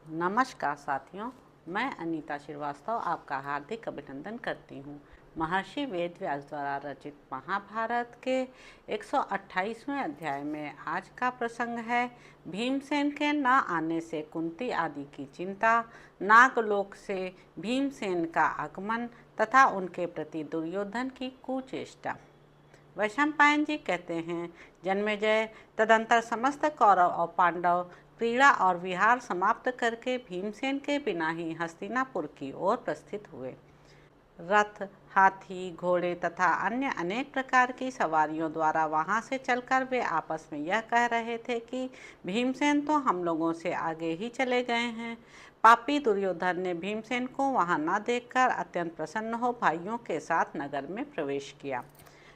नमस्कार साथियों, मैं अनीता श्रीवास्तव आपका हार्दिक अभिनंदन करती हूँ। महर्षि वेदव्यास द्वारा रचित महाभारत के 128वें अध्याय में आज का प्रसंग है भीमसेन के न आने से कुंती आदि की चिंता, नागलोक से भीमसेन का आगमन तथा उनके प्रति दुर्योधन की कुचेष्टा। वैशंपायन जी कहते हैं, जन्मेजय तदंतर समस्त कौरव और पांडव क्रीड़ा और विहार समाप्त करके भीमसेन के बिना ही हस्तिनापुर की ओर प्रस्थित हुए। रथ, हाथी, घोड़े तथा अन्य अनेक प्रकार की सवारियों द्वारा वहां से चलकर वे आपस में यह कह रहे थे कि भीमसेन तो हम लोगों से आगे ही चले गए हैं। पापी दुर्योधन ने भीमसेन को वहां न देखकर अत्यंत प्रसन्न हो भाइयों के साथ नगर में प्रवेश किया।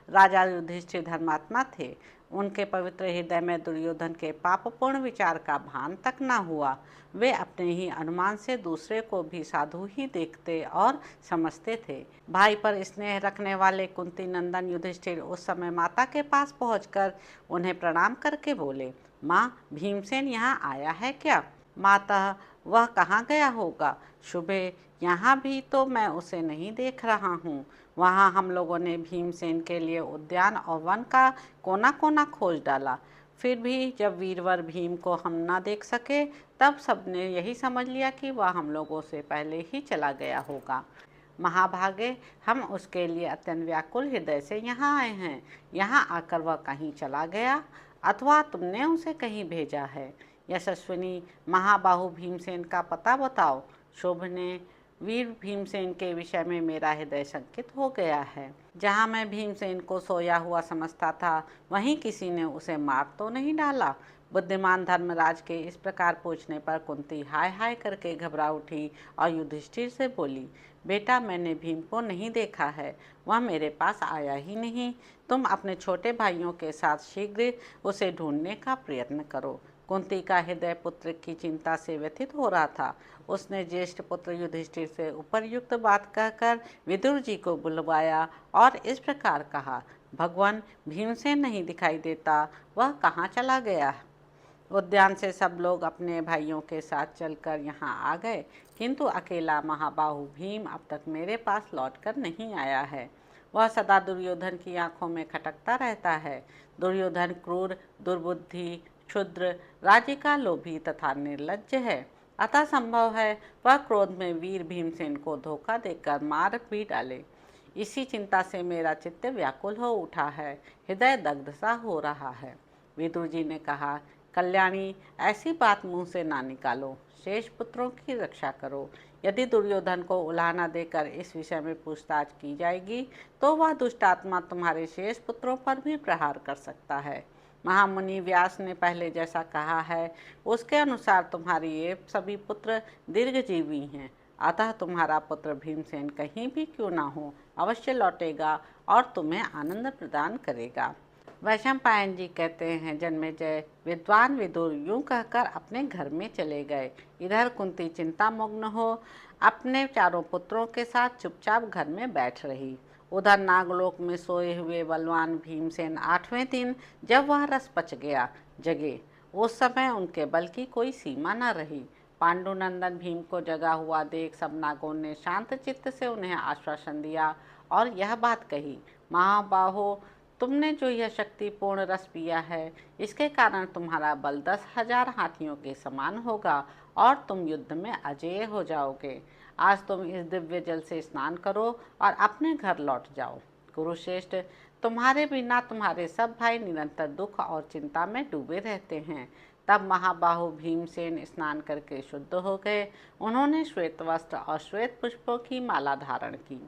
राजा युधिष्ठिर धर्मात्मा थे। उनके पवित्र हृदय में दुर्योधन के पापपूर्ण विचार का भान तक न हुआ। वे अपने ही अनुमान से दूसरे को भी साधु ही देखते और समझते थे। भाई पर स्नेह रखने वाले कुंती नंदन युधिष्ठिर उस समय माता के पास पहुंचकर उन्हें प्रणाम करके बोले, माँ, भीमसेन यहाँ आया है क्या? माता, वह कहाँ गया होगा? शुभे, यहाँ भी तो मैं उसे नहीं देख रहा हूँ। वहाँ हम लोगों ने भीमसेन के लिए उद्यान और वन का कोना कोना खोज डाला, फिर भी जब वीरवर भीम को हम न देख सके तब सबने यही समझ लिया कि वह हम लोगों से पहले ही चला गया होगा। महाभागे, हम उसके लिए अत्यंत व्याकुल हृदय से यहाँ आए हैं। यहाँ आकर वह कहीं चला गया अथवा तुमने उसे कहीं भेजा है? यशस्विनी महाबाहु भीमसेन का पता बताओ। शुभ ने, वीर भीमसेन के विषय में मेरा हृदय शंकित हो गया है। जहाँ मैं भीमसेन को सोया हुआ समझता था वहीं किसी ने उसे मार तो नहीं डाला? बुद्धिमान धर्मराज के इस प्रकार पूछने पर कुंती हाय हाय करके घबरा उठी और युधिष्ठिर से बोली, बेटा, मैंने भीम को नहीं देखा है, वह मेरे पास आया ही नहीं। तुम अपने छोटे भाइयों के साथ शीघ्र उसे ढूंढने का प्रयत्न करो। कुंती का हृदय पुत्र की चिंता से व्यथित हो रहा था। उसने ज्येष्ठ पुत्र युधिष्ठिर से उपरयुक्त बात कहकर विदुर जी को बुलवाया और इस प्रकार कहा, भगवान, भीमसेन नहीं दिखाई देता, वह कहाँ चला गया? उद्यान से सब लोग अपने भाइयों के साथ चलकर यहाँ आ गए, किंतु अकेला महाबाहु भीम अब तक मेरे पास लौटकर नहीं आया है। वह सदा दुर्योधन की आंखों में खटकता रहता है। दुर्योधन क्रूर, दुर्बुद्धि, क्षुद्र, राज्य का लोभी तथा निर्लज्ज है। अतः संभव है वह क्रोध में वीर भीमसेन को धोखा देकर मार भी डाले। इसी चिंता से मेरा चित्त व्याकुल हो उठा है, हृदय दग्ध सा हो रहा है। विदुर जी ने कहा, कल्याणी, ऐसी बात मुंह से ना निकालो, शेष पुत्रों की रक्षा करो। यदि दुर्योधन को उलाहना देकर इस विषय में पूछताछ की जाएगी तो वह दुष्टात्मा तुम्हारे शेष पुत्रों पर भी प्रहार कर सकता है। महामुनि व्यास ने पहले जैसा कहा है उसके अनुसार तुम्हारे ये सभी पुत्र दीर्घजीवी हैं। अतः तुम्हारा पुत्र भीमसेन कहीं भी क्यों ना हो, अवश्य लौटेगा और तुम्हें आनंद प्रदान करेगा। वैशंपायन जी कहते हैं, जन्मेजय विद्वान विदुर यूं कहकर अपने घर में चले गए। इधर कुंती चिंतामग्न हो अपने चारों पुत्रों के साथ चुपचाप घर में बैठ रही। उधर नागलोक में सोए हुए बलवान भीमसेन 8वें दिन जब वह रस पच गया जगे, उस समय उनके बल की कोई सीमा न रही। पांडुनंदन भीम को जगा हुआ देख सब नागों ने शांत चित्त से उन्हें आश्वासन दिया और यह बात कही, महाबाहो, तुमने जो यह शक्तिपूर्ण रस पिया है इसके कारण तुम्हारा बल 10,000 हाथियों के समान होगा और तुम युद्ध में अजेय हो जाओगे। आज तुम इस दिव्य जल से स्नान करो और अपने घर लौट जाओ। कुरुश्रेष्ठ, तुम्हारे बिना तुम्हारे सब भाई निरंतर दुख और चिंता में डूबे रहते हैं। तब महाबाहु भीमसेन स्नान करके शुद्ध हो गए। उन्होंने श्वेत वस्त्र और श्वेत पुष्पों की माला धारण की।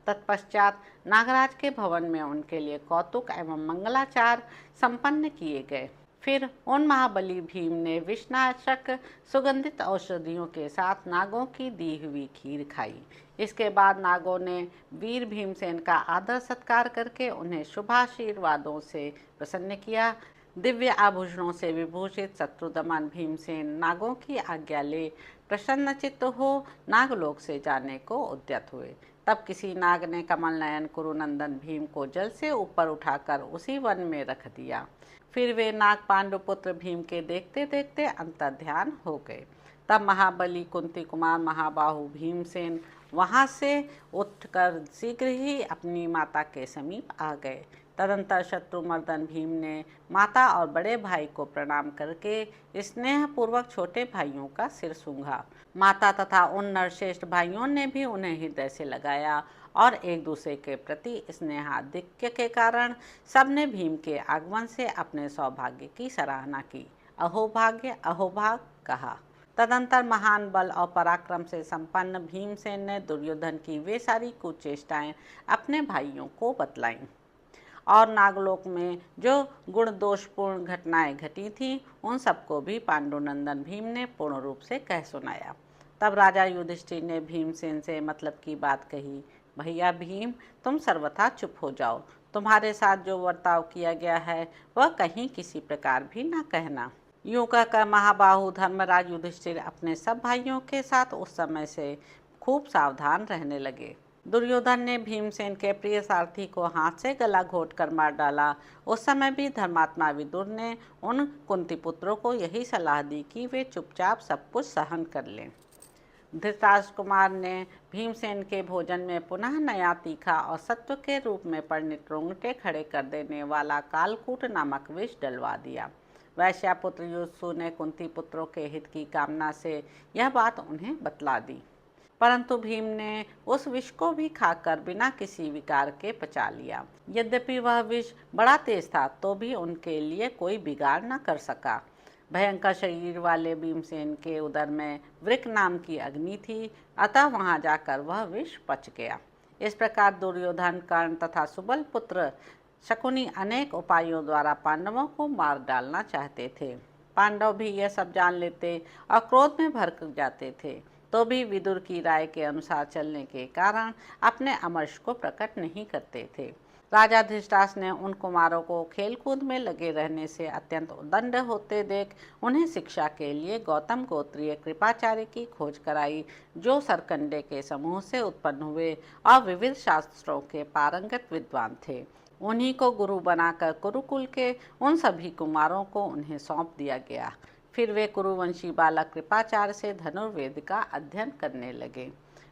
तत्पश्चात नागराज के भवन में उनके लिए कौतुक एवं मंगलाचार संपन्न किए गए। फिर उन महाबली भीम ने विषनाशक सुगंधित औषधियों के साथ नागों की दी हुई खीर खाई। इसके बाद नागों ने वीर भीमसेन का आदर सत्कार करके उन्हें शुभाशीर्वादों से प्रसन्न किया। दिव्य आभूषणों से विभूषित शत्रुदमन भीमसेन नागों की आज्ञा ले प्रसन्नचित्त हो नागलोक से जाने को उद्यत हुए। तब किसी नाग ने कमल नयन कुरुनंदन भीम को जल से ऊपर उठाकर उसी वन में रख दिया। फिर वे नाग पांडुपुत्र भीम के देखते देखते अंतर्ध्यान हो गए। तब महाबली कुंती कुमार महाबाहु भीमसेन वहाँ से उठकर शीघ्र ही अपनी माता के समीप आ गए। तदंतर शत्रुमर्दन भीम ने माता और बड़े भाई को प्रणाम करके स्नेहपूर्वक छोटे भाइयों का सिर सूंघा। माता तथा उन नरश्रेष्ठ भाइयों ने भी उन्हें हृदय से लगाया और एक दूसरे के प्रति स्नेहाधिक्य के कारण सबने भीम के आगमन से अपने सौभाग्य की सराहना की। अहोभाग्य अहोभाग कहा। तदंतर महान बल और पराक्रम से संपन्न भीमसेन ने दुर्योधन की वे सारी कुचेष्टाएं अपने भाइयों को बतलाईं और नागलोक में जो गुण दोषपूर्ण घटनाएं घटी थीं उन सबको भी पांडुनंदन भीम ने पूर्ण रूप से कह सुनाया। तब राजा युधिष्ठिर ने भीमसेन से मतलब की बात कही, भैया भीम, तुम सर्वथा चुप हो जाओ। तुम्हारे साथ जो बर्ताव किया गया है वह कहीं किसी प्रकार भी न कहना। यूं कहकर महाबाहु धर्मराज युधिष्ठिर अपने सब भाइयों के साथ उस समय से खूब सावधान रहने लगे। दुर्योधन ने भीमसेन के प्रिय सारथी को हाथ से गला घोट कर मार डाला। उस समय भी धर्मात्मा विदुर ने उन कुंती पुत्रों को यही सलाह दी कि वे चुपचाप सब कुछ सहन कर लें। धृतराष्ट्र कुमार ने भीमसेन के भोजन में पुनः नया तीखा और सत्व के रूप में परिणित रोंगटे खड़े कर देने वाला कालकूट नामक विष डलवा दिया। वैश्यापुत्र युधिष्ठिर ने कुंती पुत्रों के हित की कामना से यह बात उन्हें बतला दी, परंतु भीम ने उस विष को भी खाकर बिना किसी विकार के पचा लिया। यद्यपि वह विष बड़ा तेज था तो भी उनके लिए कोई बिगाड़ न कर सका। भयंकर शरीर वाले भीमसेन के उदर में वृक नाम की अग्नि थी, अतः वहां जाकर वह विष पच गया। इस प्रकार दुर्योधन, कर्ण तथा सुबल पुत्र शकुनी अनेक उपायों द्वारा पांडवों को मार डालना चाहते थे। पांडव भी यह सब जान लेते और क्रोध में भड़क जाते थे, तो भी विदुर की राय के अनुसार चलने के कारण अपने अमर्ष को प्रकट नहीं करते थे। राजा धृतराष्ट्र ने उन कुमारों को खेलकूद में लगे रहने से अत्यंत उद्दंड होते देख उन्हें शिक्षा के लिए गौतम गोत्रीय कृपाचार्य की खोज कराई, जो सरकंडे के समूह से उत्पन्न हुए और विविध शास्त्रों के पारंगत विद्वान थे। उन्हीं को गुरु बनाकर कुरुकुल के उन सभी कुमारों को उन्हें सौंप दिया गया। फिर वे कुरुवंशी बालक कृपाचार्य से धनुर्वेद का अध्ययन करने लगे।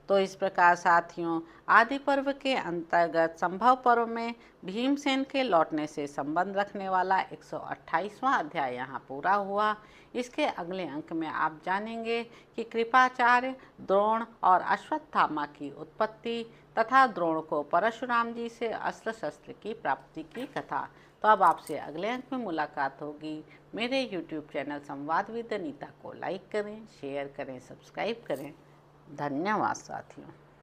तो इस प्रकार साथियों, आदि पर्व के अंतर्गत संभव पर्व में भीमसेन के लौटने से संबंध रखने वाला 128वां अध्याय यहाँ पूरा हुआ। इसके अगले अंक में आप जानेंगे कि कृपाचार्य, द्रोण और अश्वत्थामा की उत्पत्ति तथा द्रोण को परशुराम जी से अस्त्र शस्त्र की प्राप्ति की कथा। तो अब आपसे अगले अंक में मुलाकात होगी। मेरे YouTube चैनल संवाद विद अनीता को लाइक करें, शेयर करें, सब्सक्राइब करें। धन्यवाद साथियों।